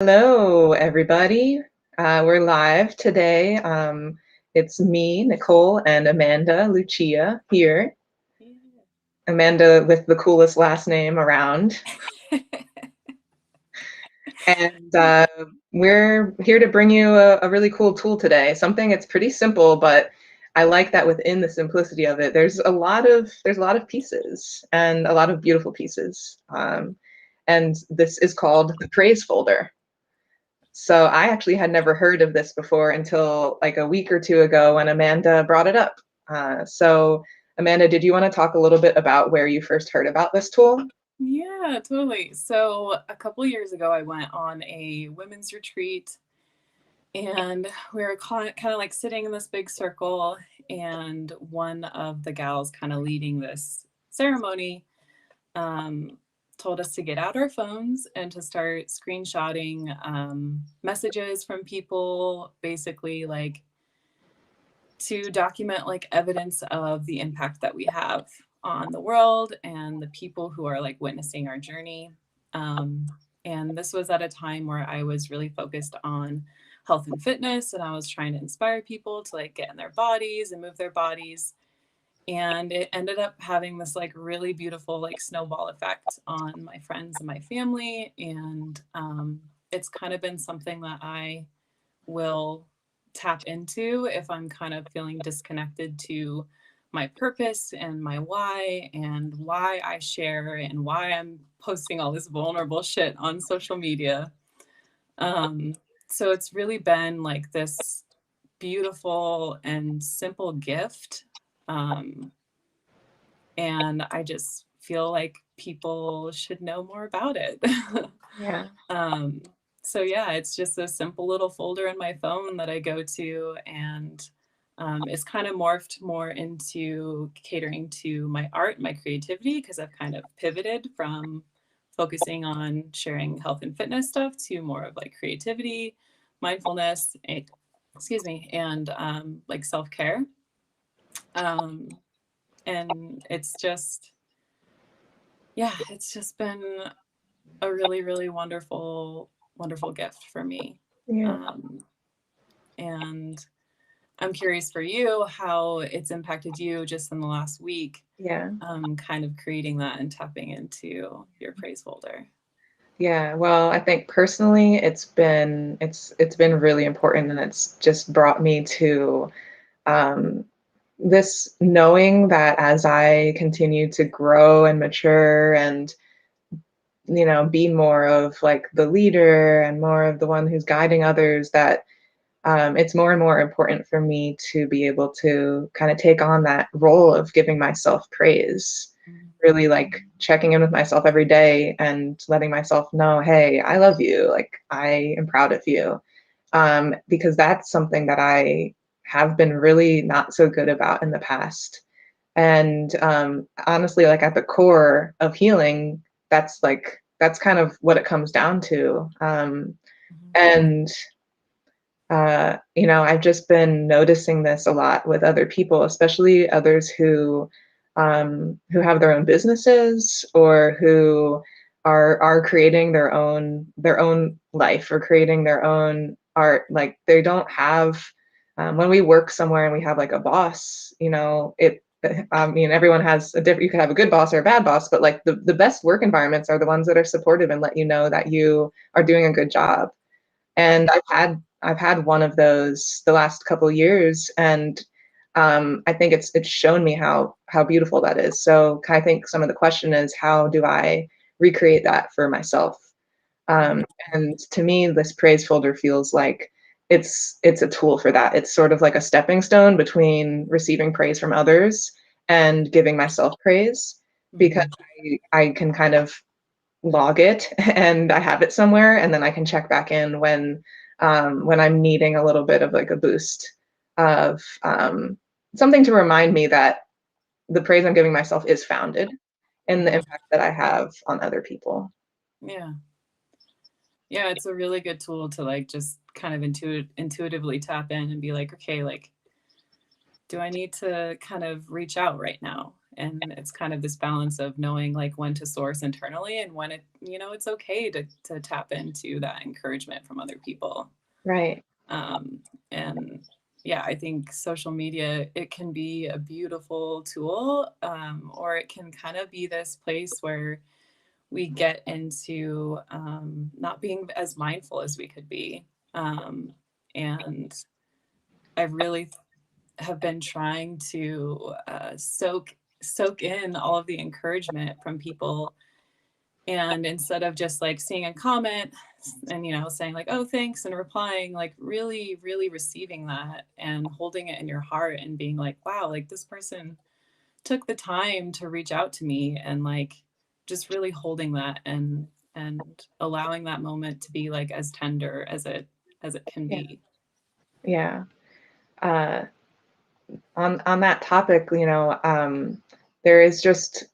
Hello, everybody. We're live today. It's me, Nicole, and Amanda Lucia here. Amanda with the coolest last name around. And we're here to bring you a really cool tool today. Something it's pretty simple, but I like that within the simplicity of it, there's a lot of pieces and a lot of beautiful pieces. And this is called the praise folder. So I actually had never heard of this before until like a week or two ago when Amanda brought it up. So Amanda, did you want to talk a little bit about where you first heard about this tool? Yeah, totally. So a couple years ago, I went on a women's retreat and we were kind of like sitting in this big circle, and one of the gals kind of leading this ceremony um, told us to get out our phones and to start screenshotting messages from people, basically like to document like evidence of the impact that we have on the world and the people who are like witnessing our journey. Um, and this was at a time where I was really focused on health and fitness, and I was trying to inspire people to like get in their bodies and move their bodies. And it ended up having this like really beautiful like snowball effect on my friends and my family. And it's kind of been something that I will tap into if I'm kind of feeling disconnected to my purpose and my why and why I share and why I'm posting all this vulnerable shit on social media. Um, so it's really been like this beautiful and simple gift. Um, and I just feel like people should know more about it. Yeah. um, so yeah, it's just a simple little folder in my phone that I go to, and it's kind of morphed more into catering to my art, my creativity, because I've kind of pivoted from focusing on sharing health and fitness stuff to more of like creativity, mindfulness, excuse me, and like self care. Um, and it's just, yeah, it's just been a really, really wonderful, wonderful gift for me. Yeah. Um, and I'm curious for you how it's impacted you just in the last week, Yeah. kind of creating that and tapping into your praise folder. Yeah. Well, I think personally it's been really important, and it's just brought me to um this knowing that as I continue to grow and mature and be more of like the leader and more of the one who's guiding others, that it's more and more important for me to be able to kind of take on that role of giving myself praise, really like checking in with myself every day and letting myself know, hey, I love you, like I am proud of you, because that's something that I have been really not so good about in the past. And honestly, like at the core of healing, that's kind of what it comes down to. And I've just been noticing this a lot with other people, especially others who have their own businesses or who are creating their own life or creating their own art. Like they don't have when we work somewhere and we have like a boss, it. I mean, everyone has a different. You could have a good boss or a bad boss, but like the best work environments are the ones that are supportive and let you know that you are doing a good job. And I've had one of those the last couple years, and I think it's shown me how beautiful that is. So I think some of the question is, how do I recreate that for myself? Mm-hmm. And to me, this praise folder feels like it's a tool for that. It's sort of like a stepping stone between receiving praise from others and giving myself praise, because Mm-hmm. I can kind of log it and I have it somewhere, and then I can check back in when I'm needing a little bit of like a boost of something to remind me that the praise I'm giving myself is founded in the Mm-hmm. impact that I have on other people. Yeah. Yeah, it's a really good tool to like just kind of intuitively tap in and be like, okay, like, do I need to kind of reach out right now And it's kind of this balance of knowing like when to source internally and when it's okay to tap into that encouragement from other people. Right. And yeah, I think social media, it can be a beautiful tool, or it can kind of be this place where we get into not being as mindful as we could be. And I really have been trying to soak in all of the encouragement from people, and instead of just like seeing a comment and saying like, oh, thanks, and replying, like really really receiving that and holding it in your heart and being like, wow, like this person took the time to reach out to me, and like just really holding that and allowing that moment to be like as tender as it can Yeah. be. Yeah. Uh, on that topic, there is just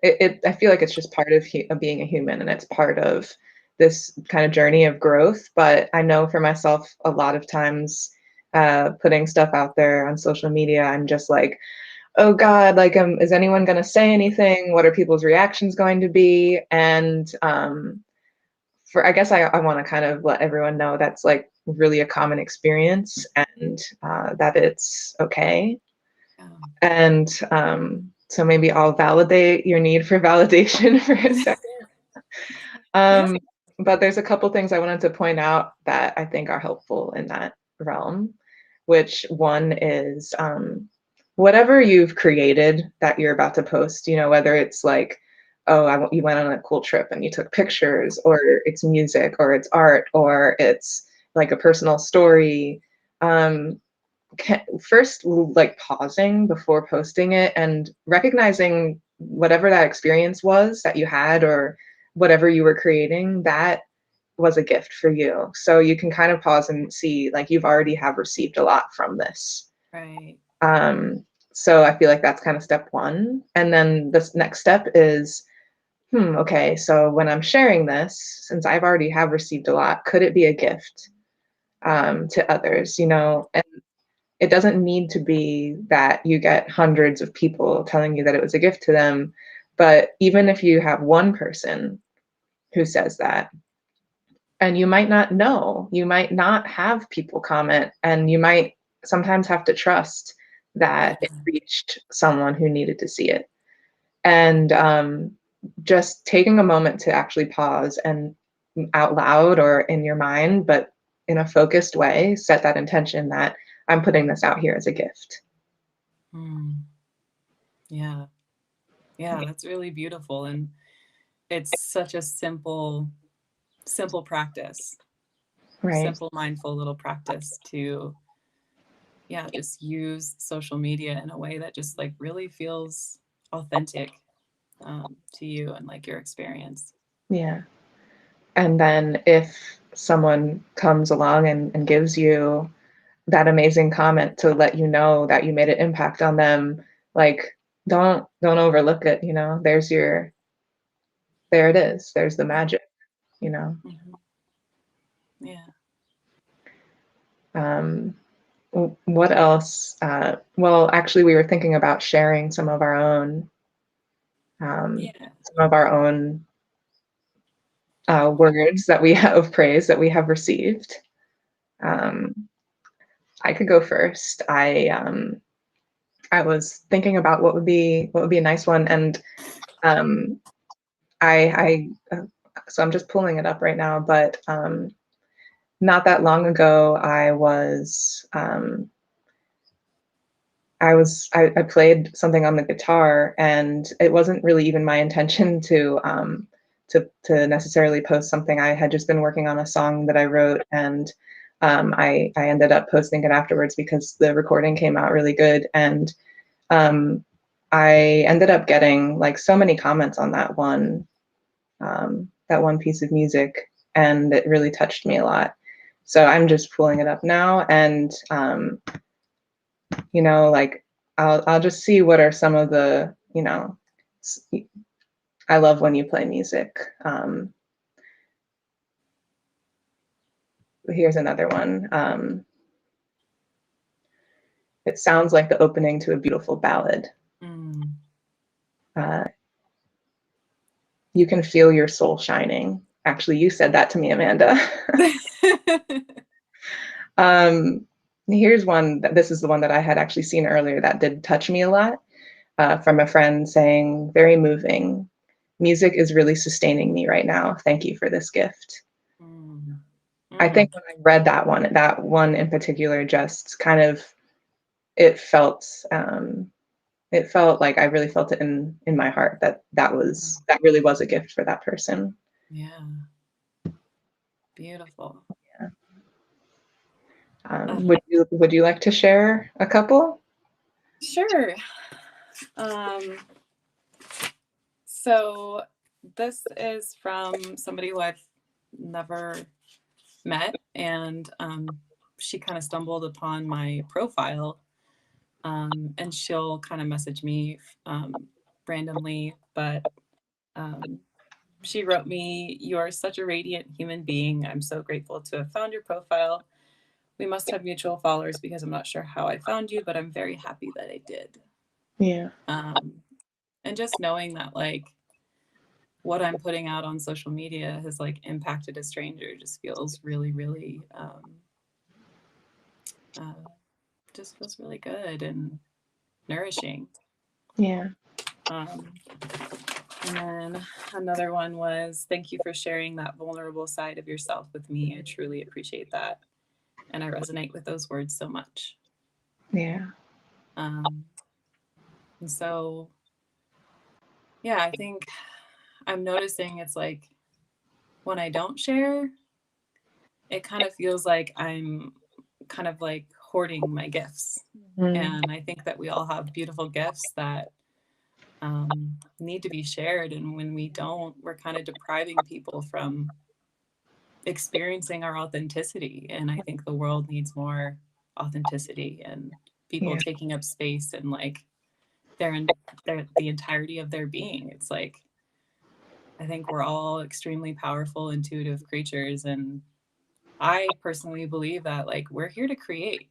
I feel like it's just part of being a human, and it's part of this kind of journey of growth. But I know for myself, a lot of times, putting stuff out there on social media, I'm just like, oh God, like, is anyone going to say anything? What are people's reactions going to be? And I guess I want to kind of let everyone know that's like really a common experience, and that it's okay. Yeah. And so maybe I'll validate your need for validation for a second. Yeah. Um, but there's a couple things I wanted to point out that I think are helpful in that realm, which one is whatever you've created that you're about to post, whether it's like, oh, you went on a cool trip and you took pictures, or it's music, or it's art, or it's like a personal story. Um, First, like, pausing before posting it and recognizing whatever that experience was that you had, or whatever you were creating, that was a gift for you. So you can kind of pause and see, like, you've already have received a lot from this. Right. um, so I feel like that's kind of step one. And then this next step is, okay, so when I'm sharing this, since I've already have received a lot, could it be a gift to others? And it doesn't need to be that you get hundreds of people telling you that it was a gift to them. But even if you have one person who says that, and you might not know, you might not have people comment, and you might sometimes have to trust Yeah. that it reached someone who needed to see it. And just taking a moment to actually pause and out loud or in your mind, but in a focused way, set that intention that I'm putting this out here as a gift. Mm. Yeah. Yeah, that's really beautiful. And it's such a simple practice, Right. simple mindful little practice to, yeah, just use social media in a way that just like really feels authentic, to you and like your experience. Yeah. And then if someone comes along and gives you that amazing comment to let you know that you made an impact on them, like, don't overlook it. There it is. There's the magic, you know. Mm-hmm. Yeah. Um, what else? Well, actually, we were thinking about sharing um, Yeah. some of our own words that we have of praise that we have received. Um, I could go first. I was thinking about what would be a nice one, and um, I so I'm just pulling it up right now. But not that long ago, I played something on the guitar, and it wasn't really even my intention to necessarily post something. I had just been working on a song that I wrote, and I ended up posting it afterwards because the recording came out really good. And um, I ended up getting like so many comments on that one piece of music, and it really touched me a lot. So I'm just pulling it up now, and like, I'll just see what are some of the, I love when you play music. Here's another one. It sounds like the opening to a beautiful ballad. Mm. uh, you can feel your soul shining. Actually, you said that to me, Amanda. um, Here's one. This is the one that I had actually seen earlier that did touch me a lot, from a friend saying, very moving. Music is really sustaining me right now. Thank you for this gift. Mm. I Mm. think when I read that one in particular, just kind of, it felt, it felt like I really felt it in my heart that that really was a gift for that person. Yeah. Beautiful. Yeah. Uh, Would you like to share a couple? sure. Um, so this is from somebody who I've never met, and she kind of stumbled upon my profile, and she'll kind of message me randomly, but um, she wrote me, "You are such a radiant human being. I'm so grateful to have found your profile. We must have mutual followers because I'm not sure how I found you, but I'm very happy that I did." Yeah. Um, and just knowing that, like, what I'm putting out on social media has like impacted a stranger just feels really, really, uh, just feels really good and nourishing. Yeah. Um, and then another one was, "Thank you for sharing that vulnerable side of yourself with me. I truly appreciate that. And I resonate with those words so much." Yeah. Um, and so, yeah, I think I'm noticing it's like when I don't share, it kind of feels like I'm kind of like hoarding my gifts. Mm. And I think that we all have beautiful gifts that need to be shared. And when we don't, we're kind of depriving people from experiencing our authenticity. And I think the world needs more authenticity and people Yeah. taking up space and like their, the entirety of their being. It's like, I think we're all extremely powerful, intuitive creatures. And I personally believe that like we're here to create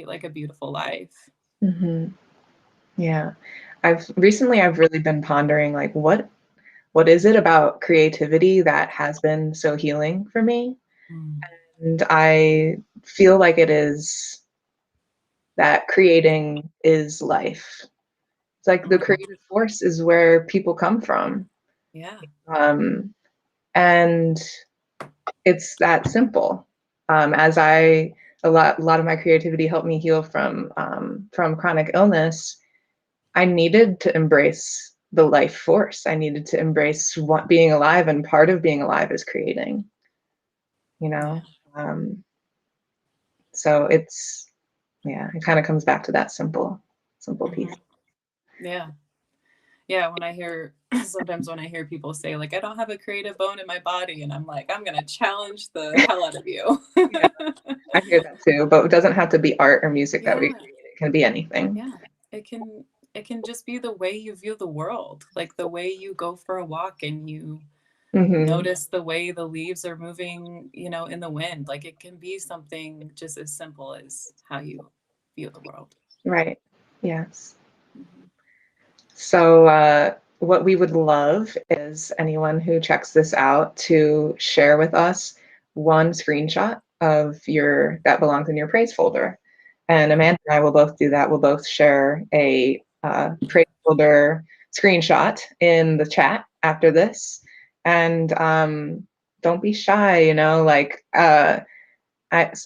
like a beautiful life. Hmm. Yeah. I've really been pondering, like, what is it about creativity that has been so healing for me? Mm. And I feel like it is that creating is life. It's like the Mm. creative force is where people come from. Yeah. Um, and it's that simple. As a lot of my creativity helped me heal from chronic illness. I needed to embrace the life force. I needed to embrace what being alive, and part of being alive is creating, you Yeah. know? Um, so it's, yeah, it kind of comes back to that simple Hmm. piece. Yeah. Yeah. When I hear, sometimes when I hear people say, like, I don't have a creative bone in my body, and I'm like, I'm going to challenge the hell out of you. Yeah, I hear that too, but it doesn't have to be art or music that we Yeah. create. It can be anything. Yeah. It can, it can just be the way you view the world, like the way you go for a walk and you Hmm. notice the way the leaves are moving, in the wind. Like it can be something just as simple as how you view the world. Right. Yes. Mhm. So, what we would love is anyone who checks this out to share with us one screenshot of your that belongs in your praise folder. And Amanda and I will both do that. We'll both share a praise folder screenshot in the chat after this. And don't be shy, like I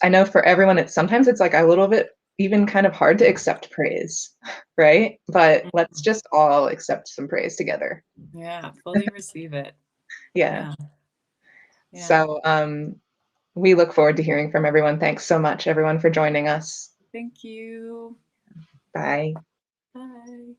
know for everyone, it's like a little bit even kind of hard to accept praise, right? But let's Mhm. just all accept some praise together. Yeah, fully receive it. Yeah. Yeah, yeah. So we look forward to hearing from everyone. Thanks so much, everyone, for joining us. Thank you. Bye. Bye.